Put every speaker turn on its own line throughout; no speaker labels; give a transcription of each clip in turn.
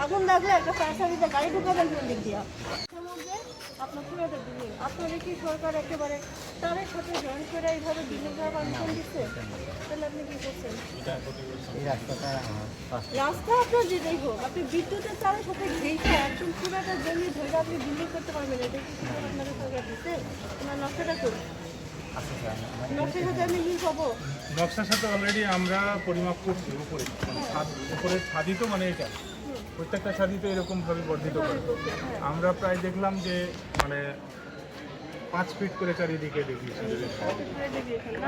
আগুন লাগলে একটা ফায়ার সার্ভিসে গাড়ি ঢুকাবেন কোন দিক দিয়া? আপনার পুরোটা বিল্ডিং আপনারা কি সরকার একেবারে তাদের সাথে জয়েন করে এইভাবে বিল্ডিং করার পারমিশন দিচ্ছে? তাহলে আপনি কি করছেন? রাস্তা আপনার যেটাই হোক, আপনি বিদ্যুতের তারের সাথে ঘেঁষে একদম পুরোটা জমি ধরে আপনি বিল্ডিং করতে পারবেন, এটা কি আপনাদের সরকার দিচ্ছে? আপনার নকশাটা করুন, নকশার সাথে আমি কি পাবো?
নকশার সাথে অলরেডি আমরা পরিমাপ করছি উপরে, উপরের ছাদি তো মানে এটা প্রত্যেকটা ছাদি তো এরকমভাবে বর্ধিত করে। আমরা প্রায় দেখলাম যে মানে 5 ফিট করে চারিদিকে দেখিয়েছি।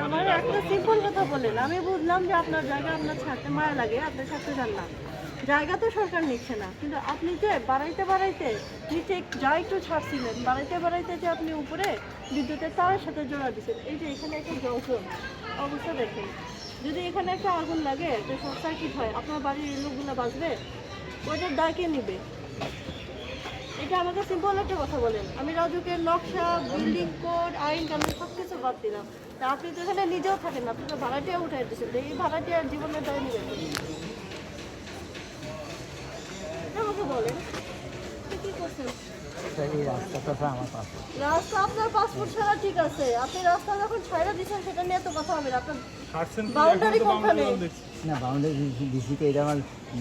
আমার একটা সিম্পল কথা বলেন, আমি বুঝলাম যে আপনার জায়গা আপনার ছাড়তে মায়া লাগে, আপনি ছাড়তে চান না, জায়গা তো সরকার নিচ্ছে না, কিন্তু আপনি যে বাড়াইতে বাড়াইতে নিচে যা একটু ছাড়ছিলেন, বাড়াইতে বাড়াইতে যে আপনি উপরে বিদ্যুতের তারের সাথে জোড়া দিচ্ছেন, এই যে এখানে একটা জংশন অবস্থা দেখেন, যদি এখানে একটা আগুন লাগে যে শর্ট সার্কিট হয়, আপনার বাড়ির লোকগুলো বাঁচবে? ওইটার দায় কে নিবে? এটা আমাকে সিম্পল একটা কথা বলেন। আমি রাজুকের নকশা, বিল্ডিং কোড, আইন কানুন সব কিছু বাদ দিলাম, তা আপনি তো এখানে নিজেও থাকেন না, আপনি তো ভাড়াটিয়া উঠাই দিচ্ছেন, এই ভাড়াটিয়ার জীবনের দায় নেবেন আমাকে বলেন কি করছেন? রাস্তা আপনার পাসপোর্ট ছাড়া ঠিক আছে, আপনি রাস্তা যখন ছাড়া দিচ্ছেন সেটা নিয়ে তো কথা হবে না। আপনার বাউন্ডারি কোনখানে?
না বাউন্ডারি ডিসিতে এটা আমার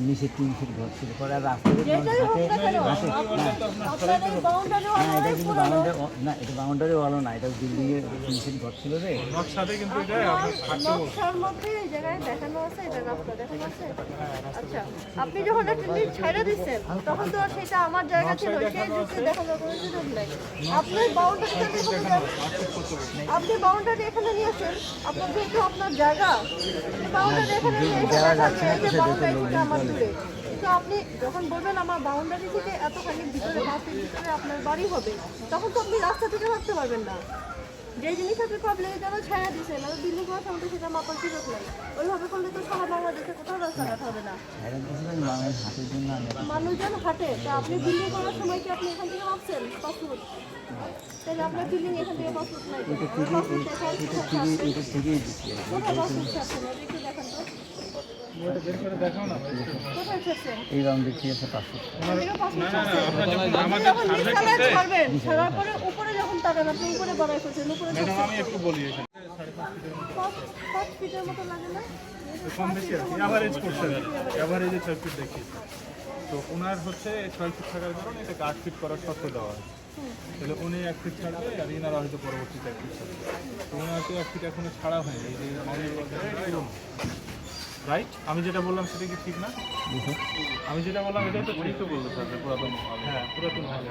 নিচে 3 ফিট ঘর ছিল, পরে আর রাস্তা
যেটাই হোক না কেন, আপনার এই বাউন্ডারি
না এটা বাউন্ডারি ওয়ালও না, এটা বিল্ডিং এর 3 ফিট ঘর ছিল রে।
নকশাতে কিন্তু এটা
নকশার মধ্যে এই জায়গায় দেখানো আছে, এটা রাস্তা দেখানো আছে। আচ্ছা, আপনি যখন একটা লিস্ট ছাইড়া দিচ্ছেন তখন তো আর সেটা আমার জায়গা ছিল, সেই যুক্তি দেখানোর কোনো সুযোগ নাই। আপনি বাউন্ডারি এখানে নিয়েছেন, আপনার যেহেতু আপনার জায়গা, বাউন্ডারি এখানে নিয়ে এসে দেখাচ্ছে যে বাউন্ডারিটা আমার দূরে, কিন্তু আপনি যখন বলবেন আমার বাউন্ডারি থেকে এতখানি ভিতরে, বাসের ভিতরে আপনার বাড়ি হবে, তখন তো আপনি রাস্তা থেকে থাকতে পারবেন না। যে জিনিস আপনি প্রবলেমে যারা ছায়া দিচ্ছেন আর বিল্ডিং করার সময় সেটা মাপার সুযোগ নাই, ওইভাবে করলে তো সারা বাংলাদেশে কোথাও রাস্তাঘাট হবে না, মানুষজন হাঁটে। তা আপনি বিল্ডিং করার সময় কি আপনি এখান থেকে ভাবছেন পাসপোর্ট? তাহলে আপনার বিল্ডিং এখান থেকে পাসপোর্ট নাই, কোথায় পাসপোর্ট ছাড়ছেন? ওটা একটু দেখান তো,
দেখাও না
কোথায় ছাড়ছেন?
এই রাউন্ডে কি আছে পাসপোর্ট?
ছাড়বেন, ছাড়ার পরে উপরে যখন তাকান আপনি উপরে বাড়াই করছেন, উপরে
আমি একটু বলি এখানে
5 ফিটের মতো লাগে না?
কম বেশি আর কি এভারেজ করছে, এভারেজে 6 ফিট দেখি। তো ওনার হচ্ছে 6 ফিট থাকার কারণে এটাকে 8 ফিট করার শর্ত দেওয়া হয়। তাহলে উনি 1 ফিট ছাড়বে আর ইনারা হয়তো পরবর্তীতে 1 ফিট ছাড়বে। তো ওনার তো 1 ফিট এখনো ছাড়া হয়নি, এই যে রাইট। আমি যেটা বললাম সেটা কি ঠিক না? আমি যেটা বললাম এটাই তো ঠিক। তো বললো স্যার পুরাতন, হ্যাঁ পুরাতন ভালো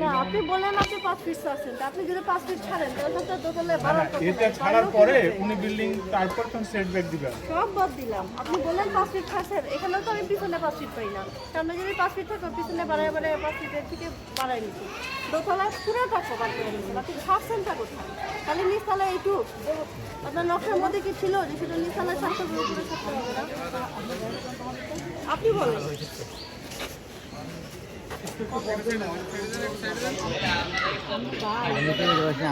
না, আপনি বললেন আপনি 5 ফিট ছাড়ছেন, তা আপনি যদি 5 ফিট ছাড়েন তাহলে তো দোতলায় বাড়ার কথা।
এটা ছাড়ার পরে উনি বিল্ডিং তারপর তো সেটব্যাক দিবেন,
সব বাদ দিলাম। আপনি বললেন 5 ফিট ছাড়ছেন, এখানে তো আমি পিছনে 5 ফিট পাই না, সামনে যদি 5 ফিট থাকে পিছনে বাড়ায় 5 ফিটের থেকে বাড়াই নিচ্ছি, দোতলায় পুরোটা কভার করে নিচ্ছেন। আপনি ছাড়ছেনটা কোথায়? খালি নিচতলায় এইটু আপনার নকশার মধ্যে কি ছিল যে সেটা নিচতলায় ছাড়তে হবে, উপরে ছাড়তে হবে না? আপনি বলেন।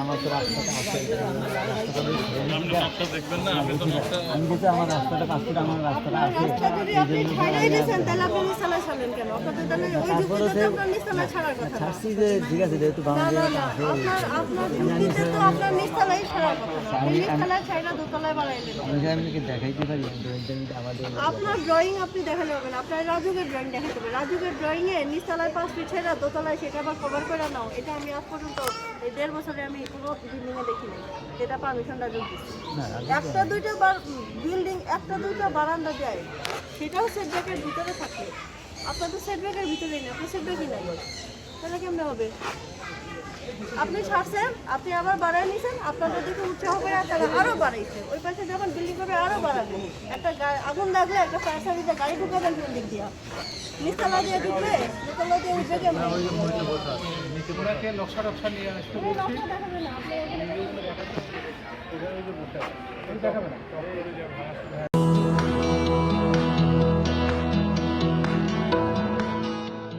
আমার তো রাস্তাটা আছে, আমি যেহেতু আমার রাস্তাটা পাসপোর্ট আমার রাস্তাটা আছে,
রাস্তা যদি আপনি ছাড়াই দিয়েছেন তাহলে আপনি নিচতলায় ছাড়লেন কেন? আপনাদের তাহলে ওই যুক্তিতে তো আপনার নিচতলায় ছাড়ার কথা না।
ছাড়ছি যে ঠিক আছে যেহেতু
না না না, আপনার যুক্তিতে তো আপনার নিচতলায় ছাড়ার কথা না, আপনি নিচতলায় ছাড়া দোতলায় বাড়াইলেন।
আমি কি দেখাইতে পারি আমাদের
আপনার ড্রয়িং আপনি দেখালে হবে না, আপনার রাজুকের ড্রয়িং দেখাতে হবে। রাজুকের ড্রয়িংয়ে নিচতলায় 5 ফিট ছেড়া দোতলায় সেটা আবার কভার করে নাও, এটা আমি আজ পর্যন্ত এই 1.5 বছরে আমি কোনো বিল্ডিংয়ে দেখিনি যেটা পারমিশন রাজুক দিচ্ছি। একটা দুইটা বিল্ডিং একটা দুইটা বারান্দা দেয়, সেটাও সেটব্যাকের ভিতরে থাকে। আপনার তো সেটব্যাকের ভিতরেই নেই, আপনার সেটব্যাকই নাই, তাহলে কেমনে হবে? আপনি ছাড়ছেন, আপনি আবার বাড়াই নিয়েছেন, আপনাদের দিকে উৎসাহ করে তারা আরও বাড়াইছে, ওই পাশে যখন বিল্ডিং করবে আরও বাড়াবে। একটা আগুন লাগলে একটা ফায়ার সার্ভিসে গাড়ি ঢুকাবেন কোন দিক দিয়া? নিচতলা দিয়ে ঢুকবে, দোতলা দিয়ে উঠবে কেমন?
নকশা টকশা নিয়ে আসতে
নকশা দেখাবে না, আপনি
দেখাবে না।